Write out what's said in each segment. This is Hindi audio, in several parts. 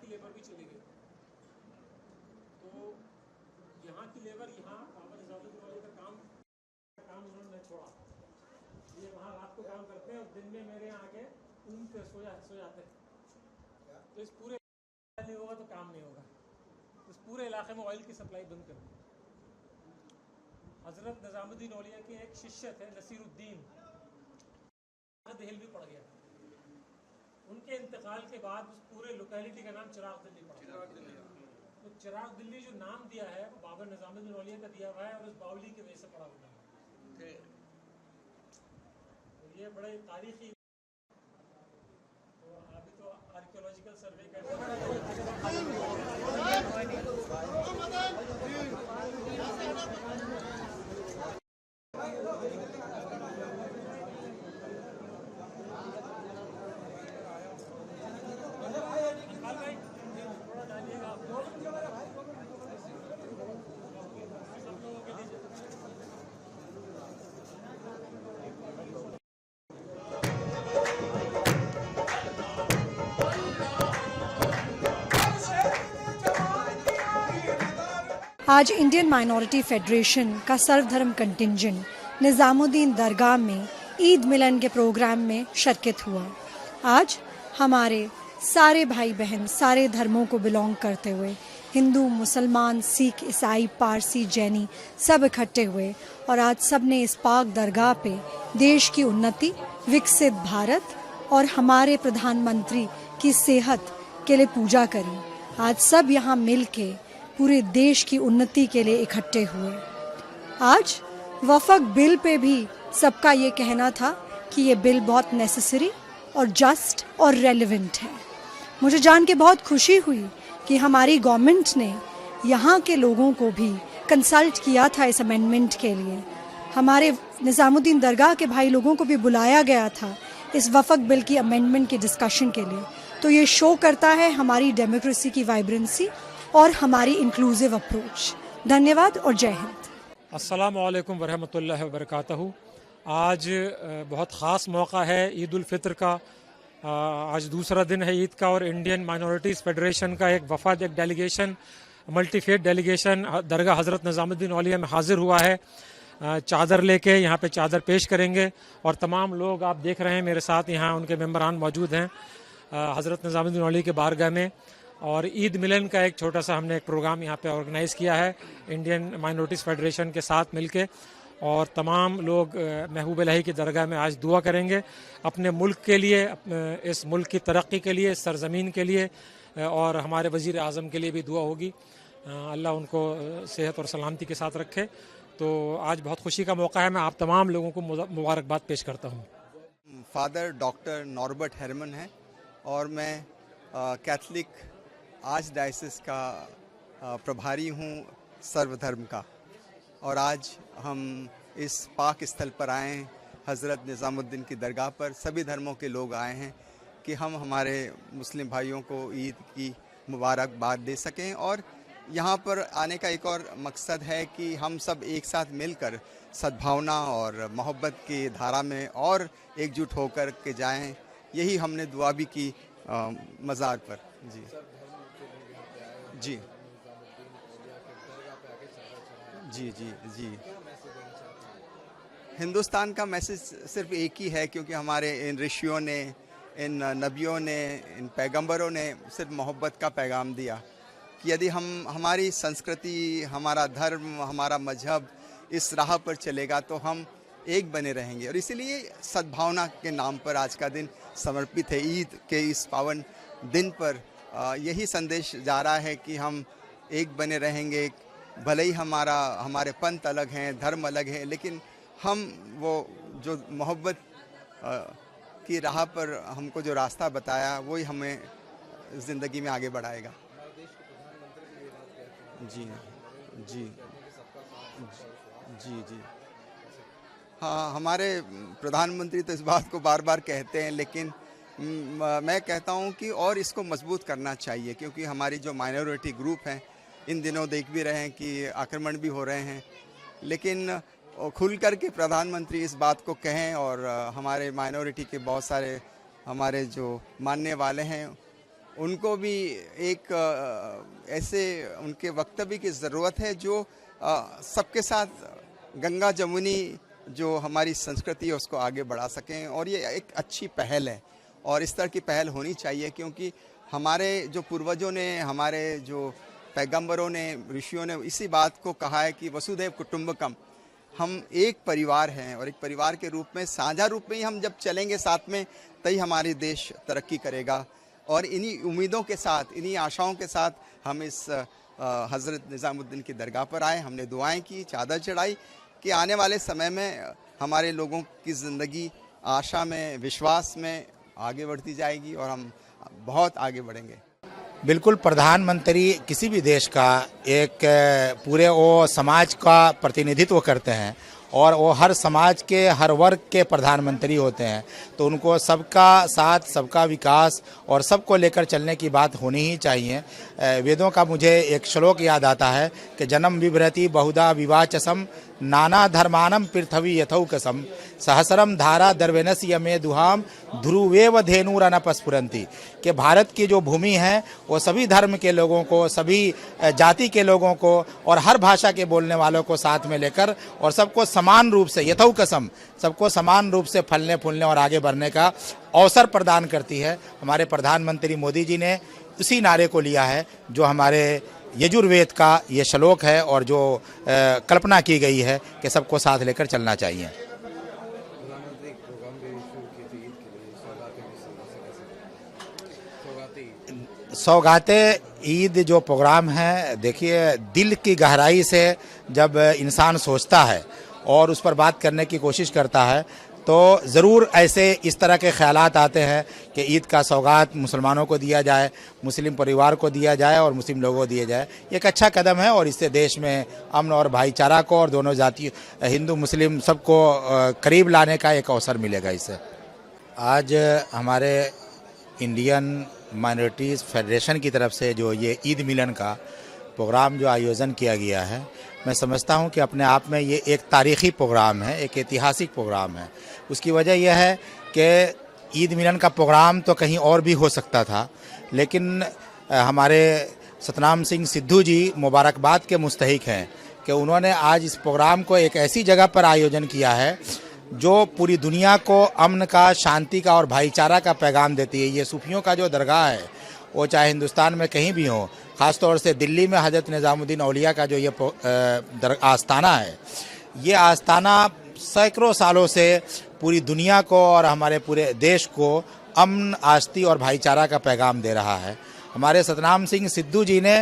की लेबर भी चली गई। तो यहाँ की लेबर यहाँ बाबर निजामुद्दीन औलिया का काम उन्होंने छोड़ा। ये वहाँ रात को काम करते हैं और दिन में मेरे यहाँ आके ऊन पे सो जाते हैं। तो इस पूरे नहीं होगा तो काम नहीं होगा। इस पूरे इलाके में ऑयल की सप्लाई बंद कर दी। हजरत निजामुद्दीन औलिया के एक शिष्य थे नसीरुद्दीन, दिल भी पड़ गया। उनके इंतकाल के बाद उस पूरे लोकेलिटी का नाम चिराग दिल्ली पड़ा। तो चिराग दिल्ली जो नाम दिया है वो बाबर निजामुद्दीन औलिया का दिया हुआ है और उस बावली की वजह से पड़ा हुआ है। तो ये बड़े तारीखी। तो अभी तो आर्कियोलॉजिकल सर्वे आज इंडियन माइनॉरिटी फेडरेशन का सर्वधर्म कंटिंजेंट निजामुद्दीन दरगाह में ईद मिलन के प्रोग्राम में शिरकत हुआ। आज हमारे सारे भाई बहन सारे धर्मों को बिलोंग करते हुए हिंदू, मुसलमान, सिख, ईसाई, पारसी, जैनी सब इकट्ठे हुए और आज सब ने इस पाक दरगाह पे देश की उन्नति, विकसित भारत और हमारे प्रधानमंत्री की सेहत के लिए पूजा करी। आज सब यहाँ मिल के पूरे देश की उन्नति के लिए इकट्ठे हुए। आज वफ़क़ बिल पे भी सबका ये कहना था कि ये बिल बहुत नेसेसरी और जस्ट और रेलेवेंट है। मुझे जान के बहुत खुशी हुई कि हमारी गवर्नमेंट ने यहाँ के लोगों को भी कंसल्ट किया था इस अमेंडमेंट के लिए। हमारे निजामुद्दीन दरगाह के भाई लोगों को भी बुलाया गया था इस वफ़क़ बिल की अमेंडमेंट के डिस्कशन के लिए। तो ये शो करता है हमारी डेमोक्रेसी की वाइब्रेंसी और हमारी इंक्लूसिव अप्रोच। धन्यवाद और जय हिंद। अस्सलामु अलैकुम वरहमतुल्लाहि वबरकातुहू। आज बहुत ख़ास मौका है ईद उल फित्र का। आज दूसरा दिन है ईद का और इंडियन माइनॉरिटीज़ फेडरेशन का एक वफाद, एक डेलीगेशन, मल्टी फेथ डेलीगेशन दरगाह हज़रत निज़ामुद्दीन औलिया में हाजिर हुआ है। चादर लेके यहाँ पे चादर पेश करेंगे और तमाम लोग आप देख रहे हैं मेरे साथ यहाँ उनके मेंबरान मौजूद हैं हज़रत निज़ामुद्दीन औलिया के बारगाह में। और ईद मिलन का एक छोटा सा हमने एक प्रोग्राम यहाँ पे ऑर्गेनाइज़ किया है इंडियन माइनॉरिटीज़ फेडरेशन के साथ मिलके। और तमाम लोग महबूब इलाही की दरगाह में आज दुआ करेंगे अपने मुल्क के लिए, इस मुल्क की तरक्की के लिए, इस सरज़मीन के लिए और हमारे वज़ीर आज़म के लिए भी दुआ होगी। अल्लाह उनको सेहत और सलामती के साथ रखे। तो आज बहुत खुशी का मौका है। मैं आप तमाम लोगों को मुबारकबाद पेश करता हूँ। फादर डॉक्टर नॉर्बर्ट हेरमन है और मैं कैथलिक आज डायसिस का प्रभारी हूँ सर्वधर्म का। और आज हम इस पाक स्थल पर आए हैं हज़रत निज़ामुद्दीन की दरगाह पर। सभी धर्मों के लोग आए हैं कि हम हमारे मुस्लिम भाइयों को ईद की मुबारकबाद दे सकें। और यहाँ पर आने का एक और मकसद है कि हम सब एक साथ मिलकर सद्भावना और मोहब्बत की धारा में और एकजुट होकर के जाएं। यही हमने दुआ भी की मज़ार पर। जी जी जी जी जी हिंदुस्तान का मैसेज सिर्फ एक ही है, क्योंकि हमारे इन ऋषियों ने, इन नबियों ने, इन पैगंबरों ने सिर्फ मोहब्बत का पैगाम दिया कि यदि हम हमारी संस्कृति, हमारा धर्म, हमारा मजहब इस राह पर चलेगा तो हम एक बने रहेंगे। और इसीलिए सद्भावना के नाम पर आज का दिन समर्पित है। ईद के इस पावन दिन पर यही संदेश जा रहा है कि हम एक बने रहेंगे। भले ही हमारे पंथ अलग हैं, धर्म अलग हैं, लेकिन हम वो जो मोहब्बत की राह पर हमको जो रास्ता बताया वही हमें ज़िंदगी में आगे बढ़ाएगा। जी जी जी जी हाँ, हमारे प्रधानमंत्री तो इस बात को बार बार कहते हैं, लेकिन मैं कहता हूं कि और इसको मजबूत करना चाहिए, क्योंकि हमारी जो माइनॉरिटी ग्रुप हैं इन दिनों देख भी रहे हैं कि आक्रमण भी हो रहे हैं। लेकिन खुल कर के प्रधानमंत्री इस बात को कहें और हमारे माइनॉरिटी के बहुत सारे हमारे जो मानने वाले हैं उनको भी एक ऐसे उनके वक्तव्य की ज़रूरत है जो सबके साथ गंगा जमुनी जो हमारी संस्कृति है उसको आगे बढ़ा सकें। और ये एक अच्छी पहल है और इस तरह की पहल होनी चाहिए, क्योंकि हमारे जो पूर्वजों ने, हमारे जो पैगंबरों ने, ऋषियों ने इसी बात को कहा है कि वसुधैव कुटुंबकम, हम एक परिवार हैं और एक परिवार के रूप में, साझा रूप में ही हम जब चलेंगे साथ में, तभी हमारे देश तरक्की करेगा। और इन्हीं उम्मीदों के साथ, इन्हीं आशाओं के साथ हम इस हज़रत निज़ामुद्दीन की दरगाह पर आए। हमने दुआएं की, चादर चढ़ाई कि आने वाले समय में हमारे लोगों की ज़िंदगी आशा में, विश्वास में आगे बढ़ती जाएगी और हम बहुत आगे बढ़ेंगे। बिल्कुल, प्रधानमंत्री किसी भी देश का एक पूरे वो समाज का प्रतिनिधित्व करते हैं और वो हर समाज के हर वर्ग के प्रधानमंत्री होते हैं, तो उनको सबका साथ, सबका विकास और सबको लेकर चलने की बात होनी ही चाहिए। वेदों का मुझे एक श्लोक याद आता है कि जन्म विभ्रति बहुधा विवाचसम नाना धर्मानम पृथ्वी यथौकसम सहस्रम धारा दर्वेनस यमे दुहाम ध्रुवेव धेनुरनपस्फुरंती, कि भारत की जो भूमि है वो सभी धर्म के लोगों को, सभी जाति के लोगों को और हर भाषा के बोलने वालों को साथ में लेकर और सबको समान रूप से, यथौकसम, सबको समान रूप से फलने फूलने और आगे बढ़ने का अवसर प्रदान करती है। हमारे प्रधानमंत्री मोदी जी ने उसी नारे को लिया है जो हमारे यजुर्वेद का ये श्लोक है और जो कल्पना की गई है कि सबको साथ लेकर चलना चाहिए। सौगाते ईद जो प्रोग्राम है, देखिए दिल की गहराई से जब इंसान सोचता है और उस पर बात करने की कोशिश करता है तो ज़रूर ऐसे इस तरह के ख्यालात आते हैं कि ईद का सौगात मुसलमानों को दिया जाए, मुस्लिम परिवार को दिया जाए और मुस्लिम लोगों को दिया जाए। एक अच्छा कदम है और इससे देश में अमन और भाईचारा को और दोनों जाति, हिंदू मुस्लिम, सबको करीब लाने का एक अवसर मिलेगा इससे। आज हमारे इंडियन माइनॉरिटीज़ फेडरेशन की तरफ से जो ये ईद मिलन का प्रोग्राम जो आयोजन किया गया है, मैं समझता हूं कि अपने आप में ये एक तारीख़ी प्रोग्राम है, एक ऐतिहासिक प्रोग्राम है। उसकी वजह यह है कि ईद मिलन का प्रोग्राम तो कहीं और भी हो सकता था, लेकिन हमारे सतनाम सिंह सिद्धू जी मुबारकबाद के मुस्तहिक हैं कि उन्होंने आज इस प्रोग्राम को एक ऐसी जगह पर आयोजन किया है जो पूरी दुनिया को अमन का, शांति का और भाईचारा का पैगाम देती है। ये सूफियों का जो दरगाह है वो चाहे हिंदुस्तान में कहीं भी हो, ख़ास तौर से दिल्ली में हज़रत निज़ामुद्दीन औलिया का जो ये आस्थाना है, ये आस्थाना सैकड़ों सालों से पूरी दुनिया को और हमारे पूरे देश को अमन, आस्ती और भाईचारा का पैगाम दे रहा है। हमारे सतनाम सिंह सिद्धू जी ने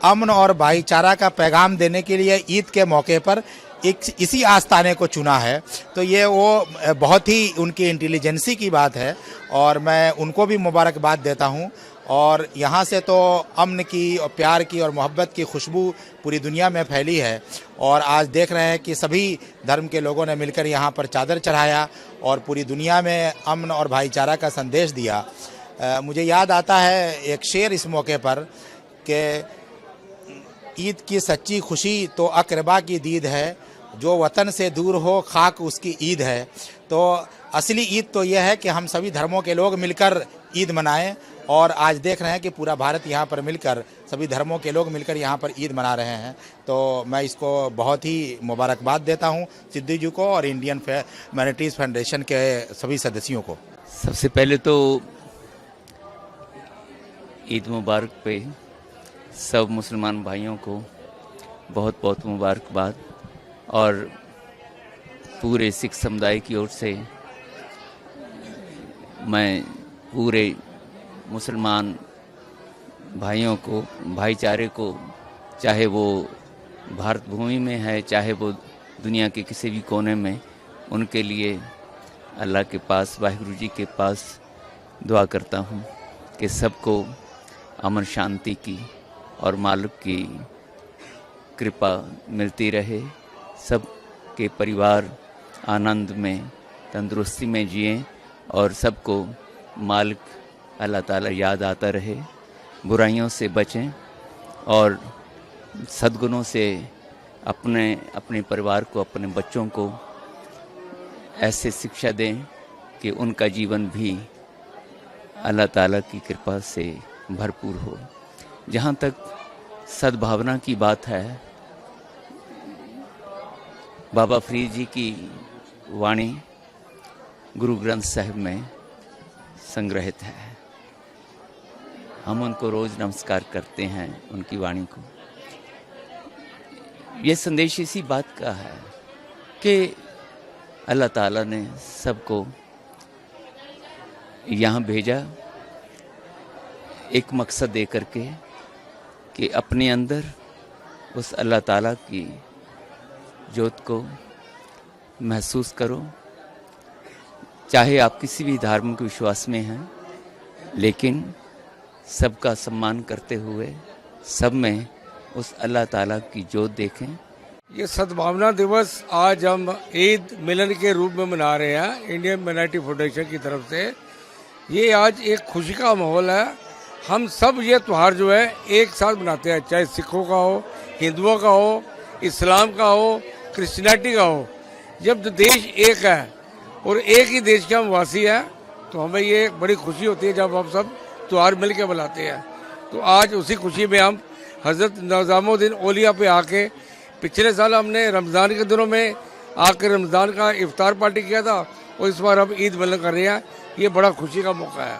अमन और भाईचारा का पैगाम देने के लिए ईद के मौके पर इसी आस्थाने को चुना है, तो ये वो बहुत ही उनकी इंटेलिजेंसी की बात है और मैं उनको भी मुबारकबाद देता हूँ। और यहाँ से तो अमन की और प्यार की और मोहब्बत की खुशबू पूरी दुनिया में फैली है और आज देख रहे हैं कि सभी धर्म के लोगों ने मिलकर यहाँ पर चादर चढ़ाया और पूरी दुनिया में अमन और भाईचारा का संदेश दिया। मुझे याद आता है एक शेर इस मौके पर कि ईद की सच्ची खुशी तो अक़रबा की दीद है, जो वतन से दूर हो खाक उसकी ईद है। तो असली ईद तो यह है कि हम सभी धर्मों के लोग मिलकर ईद मनाएं और आज देख रहे हैं कि पूरा भारत यहाँ पर मिलकर, सभी धर्मों के लोग मिलकर यहाँ पर ईद मना रहे हैं। तो मैं इसको बहुत ही मुबारकबाद देता हूँ सिद्धू जी को और इंडियन माइनॉरिटीज़ फेडरेशन के सभी सदस्यों को। सबसे पहले तो ईद मुबारक पे सब मुसलमान भाइयों को बहुत बहुत मुबारकबाद और पूरे सिख समुदाय की ओर से मैं पूरे मुसलमान भाइयों को, भाईचारे को, चाहे वो भारत भूमि में है चाहे वो दुनिया के किसी भी कोने में, उनके लिए अल्लाह के पास, वाहिगुरु जी के पास दुआ करता हूँ कि सबको अमन शांति की और मालिक की कृपा मिलती रहे, सब के परिवार आनंद में, तंदुरुस्ती में जिएं और सबको मालिक अल्लाह ताला याद आता रहे, बुराइयों से बचें और सद्गुणों से अपने परिवार को, अपने बच्चों को ऐसे शिक्षा दें कि उनका जीवन भी अल्लाह ताला की कृपा से भरपूर हो। जहाँ तक सद्भावना की बात है, बाबा फरीद जी की वाणी गुरु ग्रंथ साहिब में संग्रहित है। हम उनको रोज नमस्कार करते हैं, उनकी वाणी को। ये संदेश इसी बात का है कि अल्लाह ताला ने सबको यहाँ भेजा एक मकसद दे करके कि अपने अंदर उस अल्लाह ताला की जोत को महसूस करो। चाहे आप किसी भी धार्मिक विश्वास में हैं, लेकिन सबका सम्मान करते हुए सब में उस अल्लाह ताला की जोत देखें। ये सद्भावना दिवस आज हम ईद मिलन के रूप में मना रहे हैं इंडियन माइनॉरिटी फेडरेशन की तरफ से। ये आज एक खुशी का माहौल है। हम सब ये त्यौहार जो है एक साथ मनाते हैं, चाहे सिखों का हो, हिंदुओं का हो, इस्लाम का हो, क्रिश्चियनिटी का हो। जब देश एक है और एक ही देश के हम वासी हैं, तो हमें ये बड़ी खुशी होती है जब हम सब त्यौहार मिल के मनाते हैं। तो आज उसी खुशी में हम हज़रत निज़ामुद्दीन औलिया पे आके, पिछले साल हमने रमज़ान के दिनों में आकर रमज़ान का इफ्तार पार्टी किया था और इस बार हम ईद मिलन कर रहे हैं। ये बड़ा खुशी का मौका है।